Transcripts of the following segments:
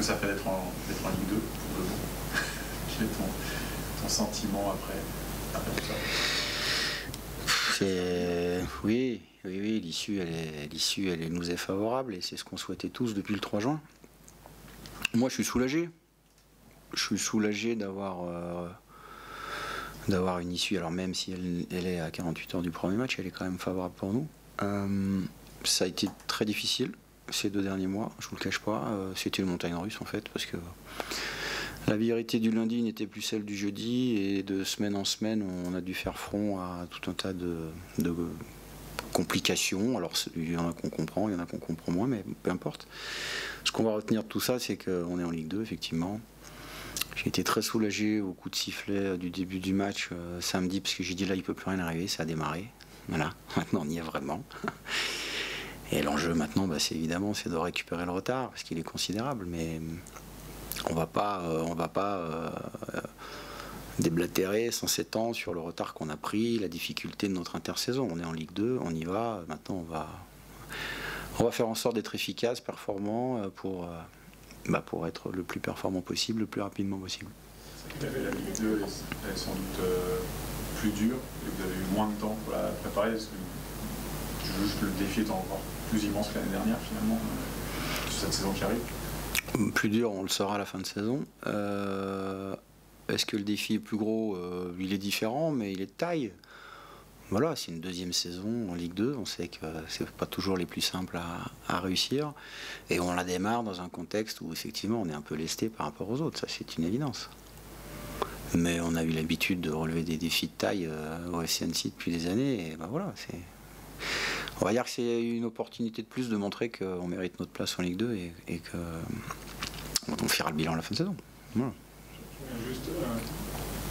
ça fait d'être en Ligue 2 pour le moment? Quel est ton sentiment après tout ça? Oui, l'issue elle nous est favorable et c'est ce qu'on souhaitait tous depuis le 3 juin. Moi je suis soulagé. Je suis soulagé d'avoir une issue, alors même si elle est à 48 heures du premier match, elle est quand même favorable pour nous. Ça a été très difficile ces 2 derniers mois, je vous le cache pas. C'était une montagne russe en fait, parce que la vérité du lundi n'était plus celle du jeudi, et de semaine en semaine, on a dû faire front à tout un tas de complications. Alors il y en a qu'on comprend, il y en a qu'on comprend moins, mais peu importe. Ce qu'on va retenir de tout ça, c'est qu'on est en Ligue 2, effectivement. J'ai été très soulagé au coup de sifflet du début du match samedi, parce que j'ai dit là, il ne peut plus rien arriver, ça a démarré. Voilà, maintenant on y est vraiment. Et l'enjeu maintenant, c'est évidemment, c'est de récupérer le retard, parce qu'il est considérable, mais on va pas déblatérer sans s'étendre sur le retard qu'on a pris, la difficulté de notre intersaison. On est en Ligue 2, on y va. Maintenant, on va faire en sorte d'être efficace, performant, pour être le plus performant possible, le plus rapidement possible. La Ligue 2 est sans doute plus dure, et vous avez eu moins de temps pour la préparer. Est-ce que tu juges que le défi est encore plus immense que l'année dernière, finalement, sur cette saison qui arrive? Plus dur, on le saura à la fin de saison. Est-ce que le défi est plus gros? Il est différent, mais il est de taille. Voilà, c'est une 2e saison en Ligue 2. On sait que c'est pas toujours les plus simples à réussir. Et on la démarre dans un contexte où, effectivement, on est un peu lesté par rapport aux autres. Ça, c'est une évidence. Mais on a eu l'habitude de relever des défis de taille au FC Annecy depuis des années. Et voilà, on va dire que c'est une opportunité de plus de montrer qu'on mérite notre place en Ligue 2 et qu'on fera le bilan à la fin de saison. Voilà. Juste,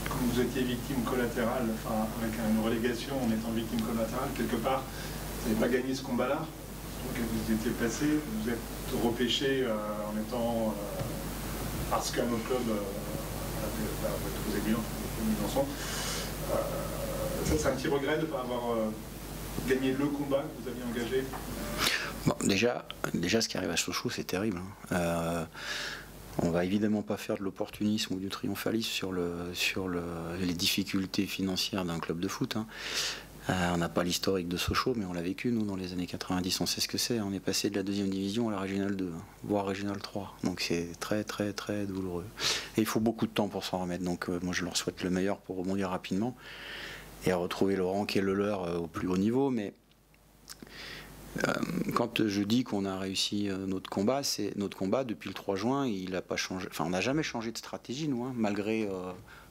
comme vous étiez victime collatérale, avec une relégation en étant victime collatérale, quelque part, vous n'avez pas gagné ce combat-là. Donc vous étiez placé, vous êtes repêché en étant, parce qu'un autre club vous a mis dans son. Ça, c'est un petit regret de ne pas avoir gagné le combat que vous aviez engagé. Bon, déjà, ce qui arrive à Sochaux, c'est terrible. On va évidemment pas faire de l'opportunisme ou du triomphalisme sur les difficultés financières d'un club de foot. On n'a pas l'historique de Sochaux, mais on l'a vécu, nous, dans les années 90. On sait ce que c'est. On est passé de la 2e division à la Régionale 2, voire Régionale 3. Donc c'est très, très, très douloureux. Et il faut beaucoup de temps pour s'en remettre. Donc moi, je leur souhaite le meilleur pour rebondir rapidement et à retrouver le rang qui est le leur au plus haut niveau. Mais quand je dis qu'on a réussi notre combat, c'est notre combat depuis le 3 juin, il n'a pas changé. Enfin, on n'a jamais changé de stratégie, nous, malgré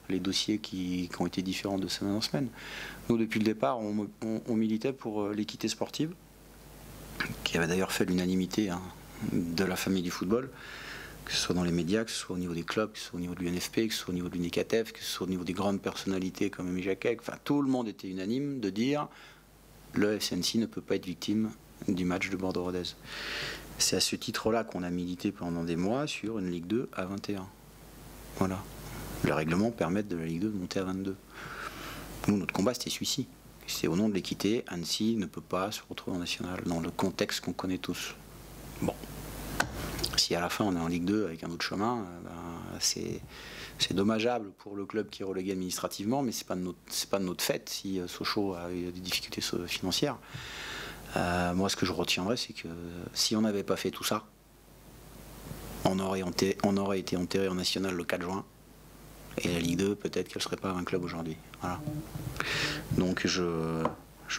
les dossiers qui ont été différents de semaine en semaine. Nous, depuis le départ, on militait pour l'équité sportive, qui avait d'ailleurs fait l'unanimité de la famille du football, que ce soit dans les médias, que ce soit au niveau des clubs, que ce soit au niveau de l'UNFP, que ce soit au niveau de l'UNICATEF, que ce soit au niveau des grandes personnalités comme Aimé Jacquet. Enfin, tout le monde était unanime de dire le FC Annecy ne peut pas être victime du match de Bordeaux-Rodez. C'est à ce titre-là qu'on a milité pendant des mois sur une Ligue 2 à 21. Voilà. Le règlement permet de la Ligue 2 de monter à 22. Nous, notre combat, c'était celui-ci. C'est au nom de l'équité, Annecy ne peut pas se retrouver en national dans le contexte qu'on connaît tous. Bon. Si à la fin on est en Ligue 2 avec un autre chemin, c'est dommageable pour le club qui est relégué administrativement, mais c'est pas de notre fait si Sochaux a eu des difficultés financières. Moi, ce que je retiendrai, c'est que si on n'avait pas fait tout ça, on aurait été enterré en national le 4 juin. Et la Ligue 2, peut-être qu'elle ne serait pas un club aujourd'hui. Voilà. Donc je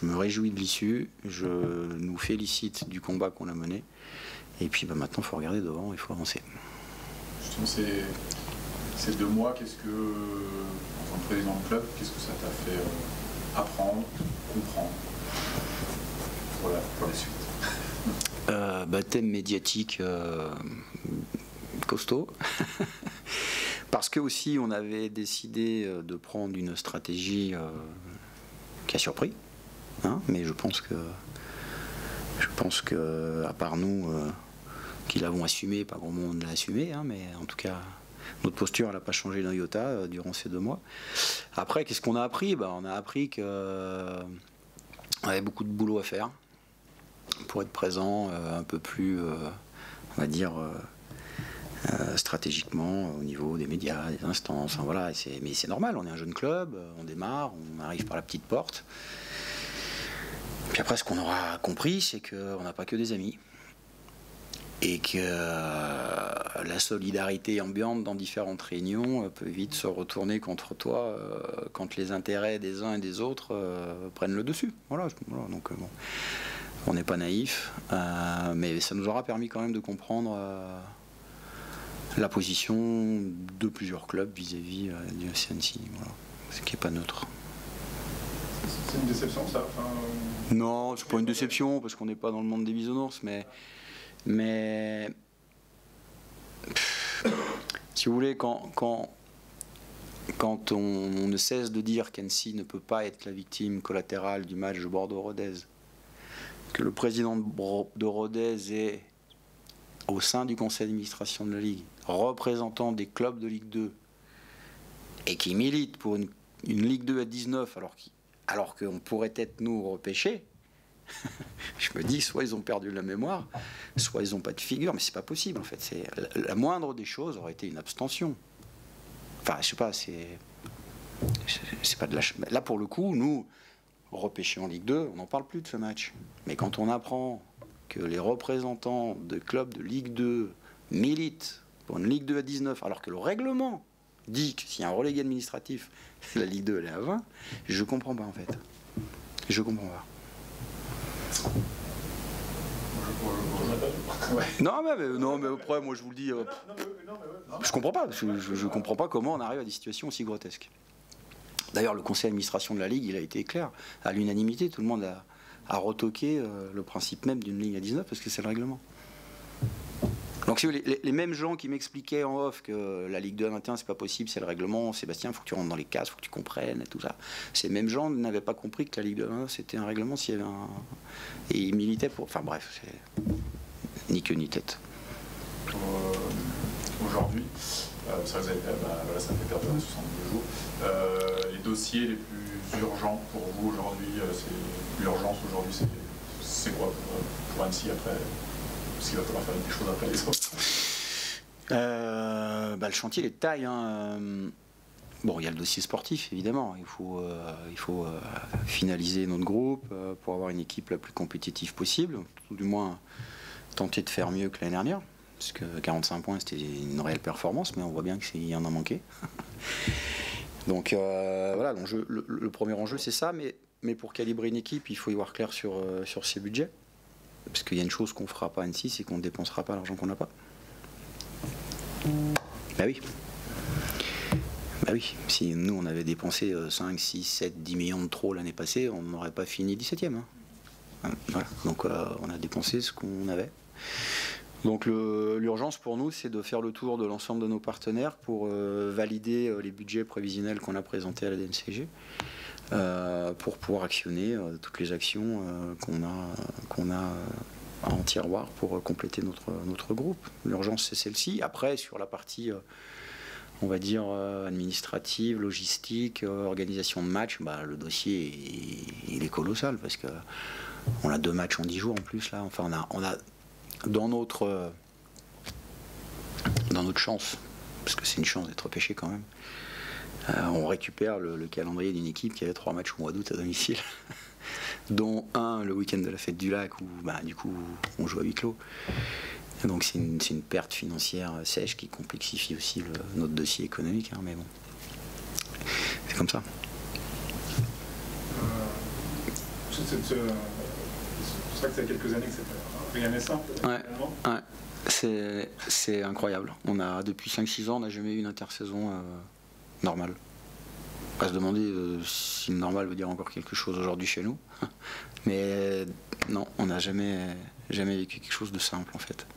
me réjouis de l'issue, je nous félicite du combat qu'on a mené. Et puis maintenant, il faut regarder devant, il faut avancer. Justement, ces 2 mois, qu'est-ce que, en tant que président de club, qu'est-ce que ça t'a fait apprendre, comprendre pour la suite? Baptême médiatique costaud. Parce que aussi on avait décidé de prendre une stratégie qui a surpris, mais je pense que à part nous qui l'avons assumé, pas grand monde l'a assumé, mais en tout cas notre posture elle n'a pas changé d'un iota durant ces 2 mois. Après, qu'est-ce qu'on a appris? On a appris qu'on avait beaucoup de boulot à faire pour être présent un peu plus, on va dire, stratégiquement au niveau des médias, des instances, enfin, voilà, mais c'est normal, on est un jeune club, on démarre, on arrive par la petite porte. Puis après, ce qu'on aura compris, c'est qu'on n'a pas que des amis. Et que la solidarité ambiante dans différentes réunions peut vite se retourner contre toi quand les intérêts des uns et des autres prennent le dessus. Voilà, donc bon, on n'est pas naïf, mais ça nous aura permis quand même de comprendre la position de plusieurs clubs vis-à-vis du FC Annecy, voilà, ce qui n'est pas neutre. C'est une déception, ça? Non, c'est pas une déception, parce qu'on n'est pas dans le monde des bisounours, mais si vous voulez, quand on ne cesse de dire qu'Annecy ne peut pas être la victime collatérale du match de Bordeaux-Rodez, que le président de Rodez est au sein du conseil d'administration de la Ligue, représentant des clubs de Ligue 2, et qui milite pour une Ligue 2 à 19, alors qu'on pourrait être, nous, repêchés, je me dis, soit ils ont perdu la mémoire, soit ils n'ont pas de figure, mais c'est pas possible, en fait. La moindre des choses aurait été une abstention. Enfin, je sais pas, c'est pas de la... Là, pour le coup, nous, repêchés en Ligue 2, on n'en parle plus de ce match. Mais quand on apprend que les représentants de clubs de Ligue 2 militent pour une Ligue 2 à 19, alors que le règlement dit que s'il y a un relégué administratif, la Ligue 2 elle est à 20, je comprends pas, en fait. Je comprends pas. Non mais après moi je vous le dis, je comprends pas, je comprends pas comment on arrive à des situations aussi grotesques. D'ailleurs le conseil d'administration de la Ligue il a été clair, à l'unanimité, tout le monde a retoqué le principe même d'une ligne à 19 parce que c'est le règlement. Donc si vous voulez, les mêmes gens qui m'expliquaient en off que la Ligue 2 à 21 c'est pas possible, c'est le règlement, Sébastien, il faut que tu rentres dans les cases, il faut que tu comprennes et tout ça. Ces mêmes gens n'avaient pas compris que la Ligue 2 à 21 c'était un règlement s'il y avait un... Et ils militaient pour... Enfin bref, c'est ni queue ni tête. Aujourd'hui, ça vous avez voilà, ça fait perdre 72 jours. Les dossiers les plus urgents pour vous aujourd'hui, l'urgence aujourd'hui c'est quoi pour Annecy après? Parce qu'il va falloir faire des choses après les autres. Le chantier, les tailles. Hein. Bon, il y a le dossier sportif, évidemment. Il faut finaliser notre groupe pour avoir une équipe la plus compétitive possible. Ou du moins, tenter de faire mieux que l'année dernière. Parce que 45 points, c'était une réelle performance, mais on voit bien qu'il y en a manqué. Donc, voilà, le premier enjeu, c'est ça. Mais pour calibrer une équipe, il faut y voir clair sur ses budgets. Parce qu'il y a une chose qu'on ne fera pas à Annecy, c'est qu'on ne dépensera pas l'argent qu'on n'a pas. Bah oui. Bah oui. Si nous, on avait dépensé 5, 6, 7, 10 millions de trop l'année passée, on n'aurait pas fini 17e. Hein. Voilà. Donc on a dépensé ce qu'on avait. Donc l'urgence pour nous, c'est de faire le tour de l'ensemble de nos partenaires pour valider les budgets prévisionnels qu'on a présentés à la DNCG. Pour pouvoir actionner toutes les actions qu'on a en tiroir pour compléter notre groupe. L'urgence, c'est celle-ci. Après, sur la partie, on va dire, administrative, logistique, organisation de match, le dossier, il est colossal parce qu'on a 2 matchs en 10 jours en plus. Là. Enfin, on a dans notre chance, parce que c'est une chance d'être pêché quand même, on récupère le calendrier d'une équipe qui avait 3 matchs au mois d'août à domicile, dont un le week-end de la fête du lac où du coup on joue à huis clos. Et donc c'est une perte financière sèche qui complexifie aussi notre dossier économique, hein, mais bon, c'est comme ça. C'est vrai que ça fait quelques années que c'était rien n'est simple. Ouais. C'est incroyable. Depuis 5-6 ans, on n'a jamais eu une intersaison normale. On va se demander si normal veut dire encore quelque chose aujourd'hui chez nous. Mais non, on n'a jamais vécu quelque chose de simple en fait.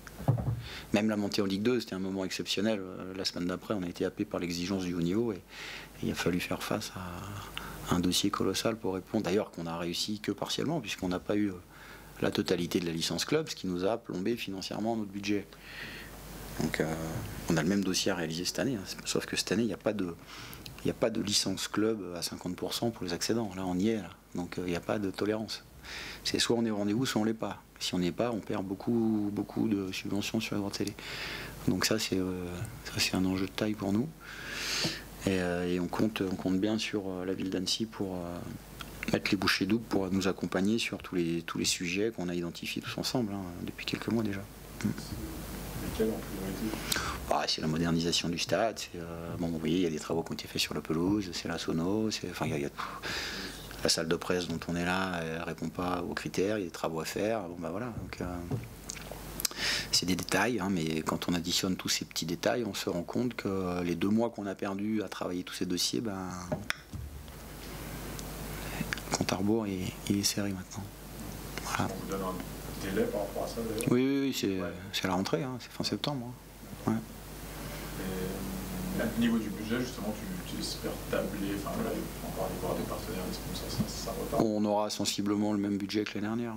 Même la montée en Ligue 2, c'était un moment exceptionnel. La semaine d'après, on a été happé par l'exigence du haut niveau et il a fallu faire face à un dossier colossal pour répondre. D'ailleurs, qu'on a réussi que partiellement, puisqu'on n'a pas eu la totalité de la licence club, ce qui nous a plombé financièrement notre budget. Donc, on a le même dossier à réaliser cette année, hein. Sauf que cette année, il n'y a pas de licence club à 50% pour les accédants. Là, on y est, là. Donc il n'y a pas de tolérance. C'est soit on est au rendez-vous, soit on l'est pas. Si on n'est pas, on perd beaucoup de subventions sur les droits de télé. Donc ça c'est un enjeu de taille pour nous. Et on compte bien sur la ville d'Annecy pour mettre les bouchées doubles pour nous accompagner sur tous les sujets qu'on a identifiés tous ensemble depuis quelques mois déjà. Lesquels en priorité? C'est la modernisation du stade, bon, vous voyez, il y a des travaux qui ont été faits sur la pelouse, c'est la sono, il y a la salle de presse dont on est là, elle ne répond pas aux critères, il y a des travaux à faire, bon voilà. Donc, c'est des détails, mais quand on additionne tous ces petits détails, on se rend compte que les 2 mois qu'on a perdus à travailler tous ces dossiers, le compte à rebours il est serré maintenant. Voilà. On vous donne un délai par rapport à ça d'ailleurs? Oui, c'est la rentrée, c'est fin septembre. Ouais. Et au niveau du budget, justement, tu espères tabler, encore aller voir des partenaires, des sponsors, ça repart? On aura sensiblement le même budget que l'année dernière.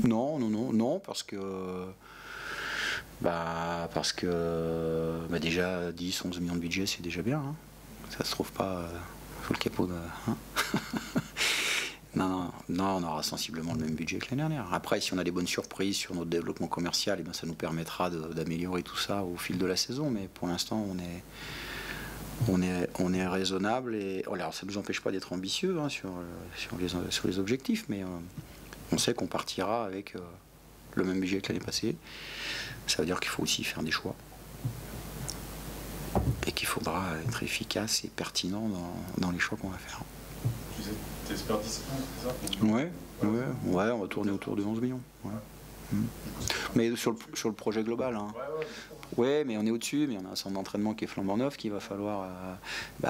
Non, parce que déjà 10-11 millions de budget, c'est déjà bien. Ça se trouve pas sous le capot de... Non, on aura sensiblement le même budget que l'année dernière. Après, si on a des bonnes surprises sur notre développement commercial, ça nous permettra d'améliorer tout ça au fil de la saison. Mais pour l'instant, on est raisonnable. Et alors, ça ne nous empêche pas d'être ambitieux sur les objectifs, mais on sait qu'on partira avec le même budget que l'année passée. Ça veut dire qu'il faut aussi faire des choix. Et qu'il faudra être efficace et pertinent dans les choix qu'on va faire. Tu espères 10 millions, c'est ça? Ouais, on va tourner autour de 11 millions. Ouais. Mais sur le projet global. Ouais, mais on est au-dessus, mais on a un centre d'entraînement qui est flambant neuf, qu'il va falloir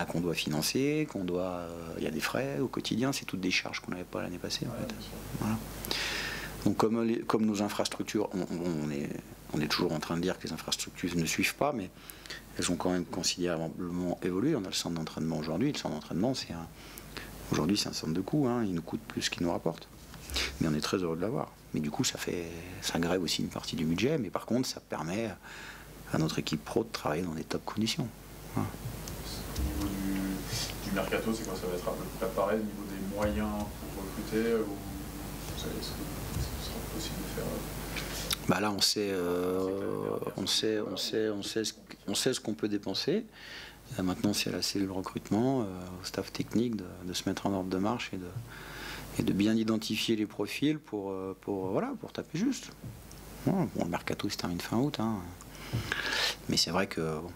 qu'on doit financer, il y a des frais au quotidien, c'est toutes des charges qu'on n'avait pas l'année passée. En fait. Voilà. Donc comme nos infrastructures, on est toujours en train de dire que les infrastructures ne suivent pas, mais elles ont quand même considérablement évolué. On a le centre d'entraînement aujourd'hui. Le centre d'entraînement, aujourd'hui, c'est un centre de coût. Il nous coûte plus qu'il nous rapporte. Mais on est très heureux de l'avoir. Mais du coup, ça grève aussi une partie du budget. Mais par contre, ça permet à notre équipe pro de travailler dans des top conditions. Voilà. Au niveau du mercato, c'est quoi? Ça va être à peu près pareil au niveau des moyens pour recruter ou vous savez ce que ce sera possible de faire? Là, on sait ce qu'on peut dépenser. Maintenant, c'est à la cellule recrutement, au staff technique de se mettre en ordre de marche et de bien identifier les profils pour taper juste. Bon, le mercato se termine fin août. Mais c'est vrai que, vous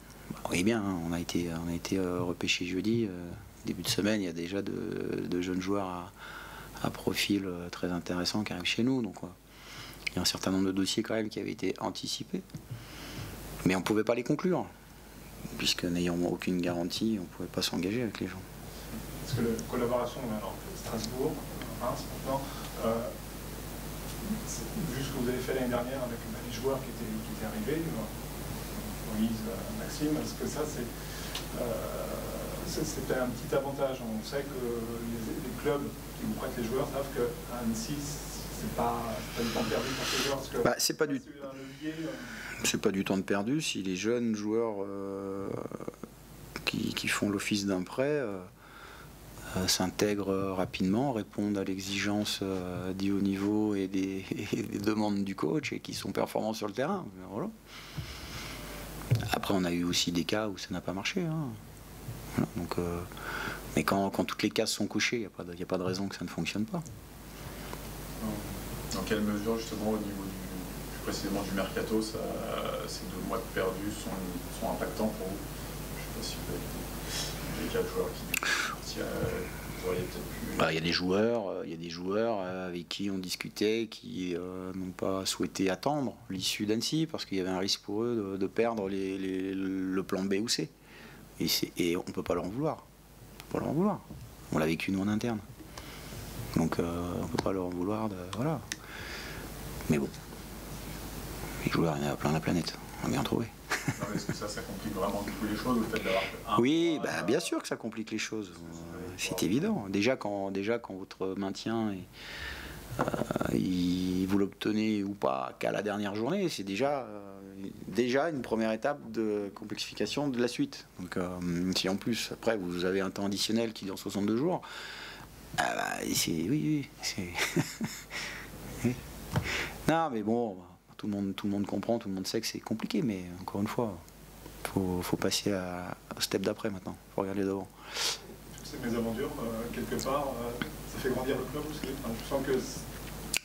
voyez bien, on a été repêché jeudi. Début de semaine, il y a déjà de jeunes joueurs à profil très intéressant qui arrivent chez nous. Donc, il y a un certain nombre de dossiers quand même qui avaient été anticipés. Mais on ne pouvait pas les conclure. Puisque n'ayant aucune garantie, on ne pouvait pas s'engager avec les gens. Parce que la collaboration, alors Strasbourg, Reims maintenant, vu ce que vous avez fait l'année dernière avec les joueurs qui étaient arrivés, Moïse, Maxime, est-ce que ça c'était un petit avantage? On sait que les clubs qui vous prêtent les joueurs savent qu'à Annecy, c'est pas du temps perdu pour ces joueurs. Parce que c'est pas du... C'est pas du temps de perdu si les jeunes joueurs qui font l'office d'un prêt s'intègrent rapidement, répondent à l'exigence du haut niveau et des demandes du coach et qui sont performants sur le terrain. Voilà. Après, on a eu aussi des cas où ça n'a pas marché. Voilà, donc, mais quand toutes les cases sont cochées, il n'y a pas de raison que ça ne fonctionne pas. Dans quelle mesure, justement, au niveau plus précisément du mercato, ces 2 mois de perdus sont impactants pour vous? Je ne sais pas si vous avez des cas de joueurs qui vous auriez peut-être pu... Il y a des joueurs avec qui on discutait qui n'ont pas souhaité attendre l'issue d'Annecy parce qu'il y avait un risque pour eux de perdre le plan B ou C. Et on ne peut pas leur en vouloir. On l'a vécu nous en interne. Donc on ne peut pas leur en vouloir. Voilà. Mais bon, les joueurs, il y en a plein la planète. On a bien trouvé. Est-ce que ça complique vraiment beaucoup les choses, le fait d'avoir Oui, bien sûr que ça complique les choses. C'est évident. Déjà quand votre maintien il vous l'obtenez ou pas qu'à la dernière journée, c'est déjà une première étape de complexification de la suite. Donc si en plus, après, vous avez un temps additionnel qui dure 62 jours, oui, c'est... oui. Non, mais bon, tout le monde comprend, tout le monde sait que c'est compliqué, mais encore une fois, faut passer au step d'après maintenant, faut regarder devant. Toutes ces mésaventures, quelque part, ça fait grandir le club aussi. Enfin, je sens que...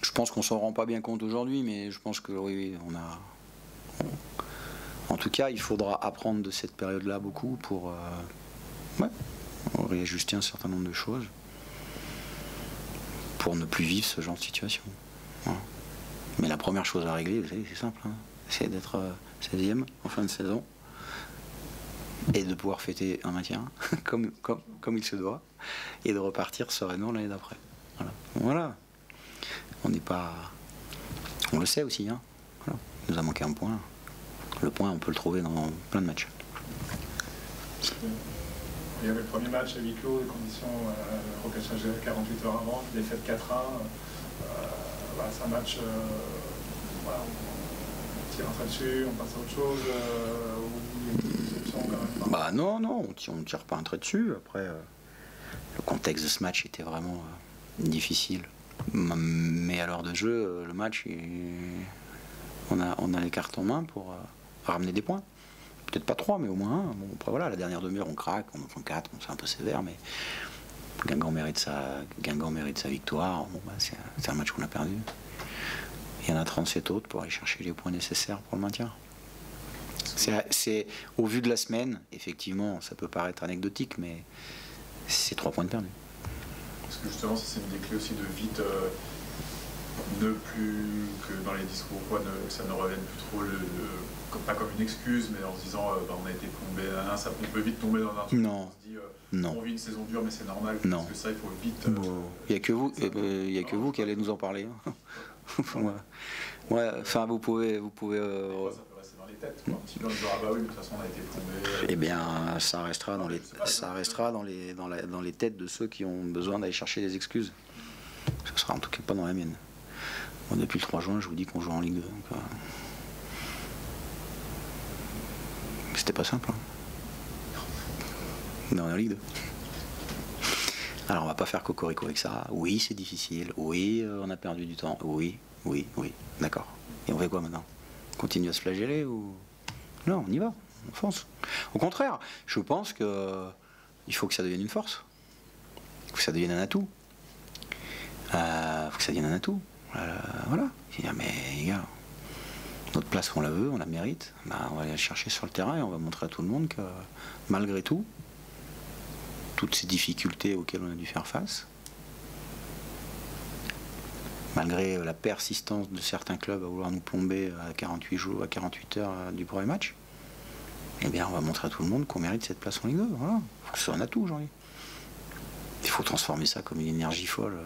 Je pense qu'on s'en rend pas bien compte aujourd'hui, mais je pense que oui, en tout cas, il faudra apprendre de cette période-là beaucoup pour réajuster un certain nombre de choses, pour ne plus vivre ce genre de situation. Voilà. Mais la première chose à régler, vous savez, c'est simple, hein, c'est d'être 16e en fin de saison et de pouvoir fêter un maintien comme il se doit et de repartir sereinement l'année d'après. Voilà. On n'est pas... On le sait aussi, hein. Voilà. Il nous a manqué un point. Le point, on peut le trouver dans plein de matchs. Il y avait le premier match à huis clos, les conditions, rotation 48 heures avant, défaite 4-1. C'est un match, on tire un trait dessus, on passe à autre chose, ou il y a une déception quand même. Non, on ne tire pas un trait dessus. Après, le contexte de ce match était vraiment difficile. Mais à l'heure de jeu, le match, on a les cartes en main pour ramener des points. Peut-être pas 3, mais au moins 1. Bon, après voilà, la dernière demi-heure, on craque, on en prend 4, c'est un peu sévère, mais Guingamp mérite sa victoire. Bon, c'est un match qu'on a perdu. Il y en a 37 autres pour aller chercher les points nécessaires pour le maintien. C'est au vu de la semaine, effectivement, ça peut paraître anecdotique, mais c'est 3 points de perdus. Parce que justement, ça c'est une des clés aussi de vite ne plus que dans les discours, ça ne revienne plus trop, pas comme une excuse, mais en se disant on a été plombé, on peut vite tomber dans un truc. Non. On se dit non. on vit une saison dure, mais c'est normal. Non. Parce que ça, il faut vite. Il n'y a que vous qui allez nous en parler. Enfin, vous pouvez. Ça peut rester dans les têtes. Un petit peu en disant oui, de toute façon, on a été plombé. Eh bien, ça restera dans les têtes de ceux qui ont besoin d'aller chercher des excuses. Ce sera en tout cas pas dans la mienne. Bon, depuis le 3 juin, je vous dis qu'on joue en Ligue 2. Donc, c'était pas simple. Hein. Mais on est en Ligue 2. Alors on va pas faire cocorico avec ça. Oui, c'est difficile. Oui, on a perdu du temps. Oui. D'accord. Et on fait quoi maintenant? On continue à se flageller ou... Non, on y va. On fonce. Au contraire, je pense que il faut que ça devienne une force. Il faut que ça devienne un atout. Voilà. Mais les gars, notre place on la veut, on la mérite. On va aller la chercher sur le terrain et on va montrer à tout le monde que malgré tout, toutes ces difficultés auxquelles on a dû faire face, malgré la persistance de certains clubs à vouloir nous plomber à 48 heures du premier match, eh bien on va montrer à tout le monde qu'on mérite cette place en Ligue 2. Voilà. Il faut que ce soit un atout aujourd'hui. Il faut transformer ça comme une énergie folle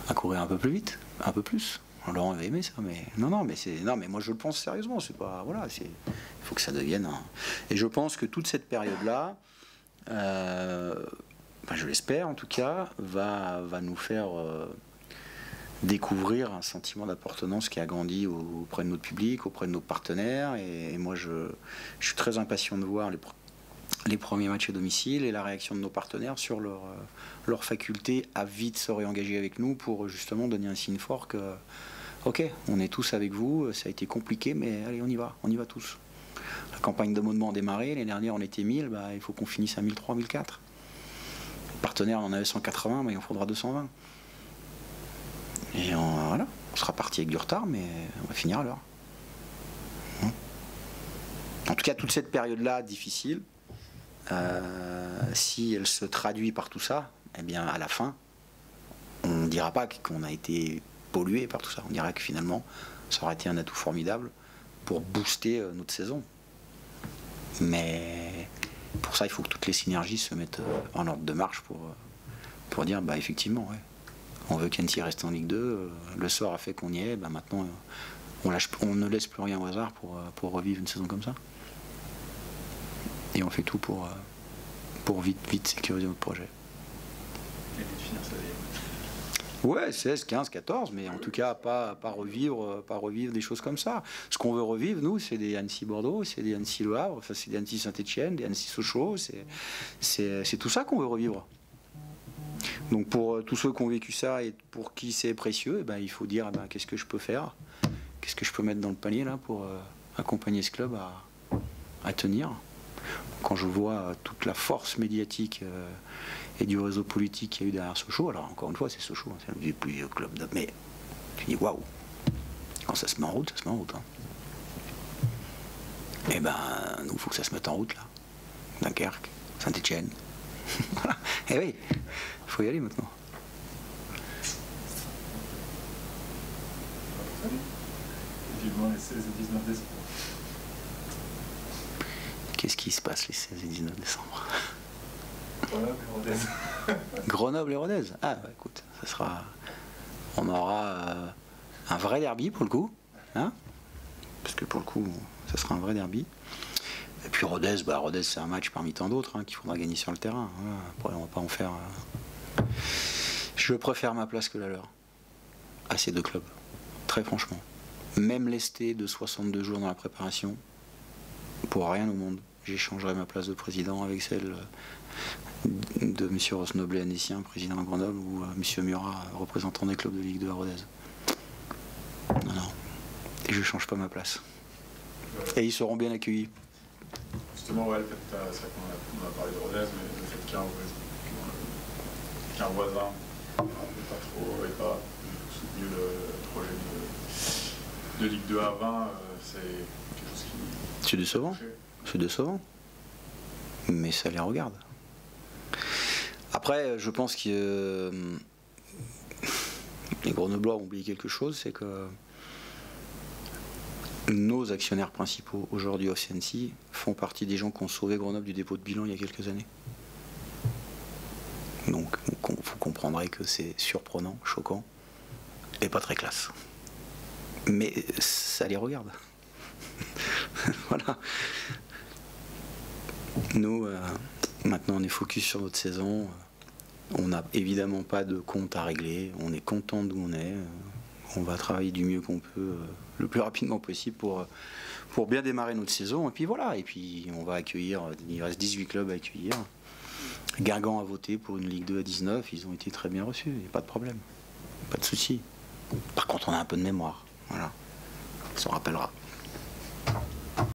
à courir un peu plus vite, un peu plus. Laurent va aimer ça, mais mais moi je le pense sérieusement. C'est pas il faut que ça devienne. Et je pense que toute cette période-là, je l'espère en tout cas, va nous faire découvrir un sentiment d'appartenance qui a grandi auprès de notre public, auprès de nos partenaires. Et moi je suis très impatient de voir les premiers matchs à domicile et la réaction de nos partenaires sur leur faculté à vite se réengager avec nous pour justement donner un signe fort que ok, on est tous avec vous, ça a été compliqué, mais allez, on y va tous. La campagne d'abonnement a démarré, l'année dernière on était 1000, il faut qu'on finisse à 1003, 1004. Les partenaires on en avait 180, mais il en faudra 220. Et on sera parti avec du retard, mais on va finir à l'heure. En tout cas, toute cette période-là difficile, si elle se traduit par tout ça, eh bien à la fin, on ne dira pas qu'on a été pollué par tout ça. On dirait que finalement, ça aurait été un atout formidable pour booster notre saison. Mais pour ça, il faut que toutes les synergies se mettent en ordre de marche pour dire, effectivement, ouais, on veut qu'Annecy reste en Ligue 2. Le sort a fait qu'on y est. Maintenant, on ne laisse plus rien au hasard pour revivre une saison comme ça. Et on fait tout pour vite sécuriser notre projet. Et vite finir sa vie. Ouais, 16, 15, 14, mais en tout cas pas revivre des choses comme ça. Ce qu'on veut revivre, nous, c'est des Annecy-Bordeaux, c'est des Annecy-Le Havre, enfin, c'est des Annecy-Saint-Étienne, des Annecy-Sochaux, c'est tout ça qu'on veut revivre. Donc pour tous ceux qui ont vécu ça et pour qui c'est précieux, eh ben, il faut dire qu'est-ce que je peux faire, qu'est-ce que je peux mettre dans le panier là pour accompagner ce club à tenir. Quand je vois toute la force médiatique et du réseau politique qu'il y a eu derrière Sochaux, alors encore une fois c'est Sochaux, c'est le plus vieux club de... Mais tu dis waouh, quand ça se met en route, ça se met en route. Hein. Et ben nous, il faut que ça se mette en route là. Dunkerque, Saint-Étienne. Et oui, il faut y aller maintenant. Vivement les 16 et 19 décembre. Qu'est-ce qui se passe les 16 et 19 décembre? Grenoble et Rodez. Grenoble et Rodez. Ah bah écoute, ça sera... On aura un vrai derby pour le coup. Hein, parce que pour le coup, ça sera un vrai derby. Et puis Rodez, Rodez c'est un match parmi tant d'autres qu'il faudra gagner sur le terrain. Voilà. Après, on va pas en faire... Je préfère ma place que la leur. À ces deux clubs. Très franchement. Même lesté de 62 jours dans la préparation, pour rien au monde, j'échangerai ma place de président avec celle de M. Rosnoblet, Annécien, président de Grenoble, ou M. Murat, représentant des clubs de Ligue 2 à Rodez. Non, non. Et je ne change pas ma place. Et ils seront bien accueillis. Justement, ouais, c'est vrai qu'on a parlé de Rodez, mais le fait qu'un voisin n'ait pas soutenu le projet de Ligue 2 à 20, c'est quelque chose qui... C'est décevant. C'est décevant. Mais ça les regarde. Après, je pense que les Grenoblois ont oublié quelque chose, c'est que nos actionnaires principaux aujourd'hui au CNC font partie des gens qui ont sauvé Grenoble du dépôt de bilan il y a quelques années. Donc, vous comprendrez que c'est surprenant, choquant et pas très classe. Mais ça les regarde. Voilà. Nous, maintenant, on est focus sur notre saison. On n'a évidemment pas de compte à régler. On est content d'où on est. On va travailler du mieux qu'on peut, le plus rapidement possible pour bien démarrer notre saison. Et puis voilà. Et puis on va accueillir. Il reste 18 clubs à accueillir. Guingamp a voté pour une Ligue 2 à 19. Ils ont été très bien reçus. Il n'y a pas de problème. Pas de souci. Par contre, on a un peu de mémoire. Voilà. On s'en rappellera.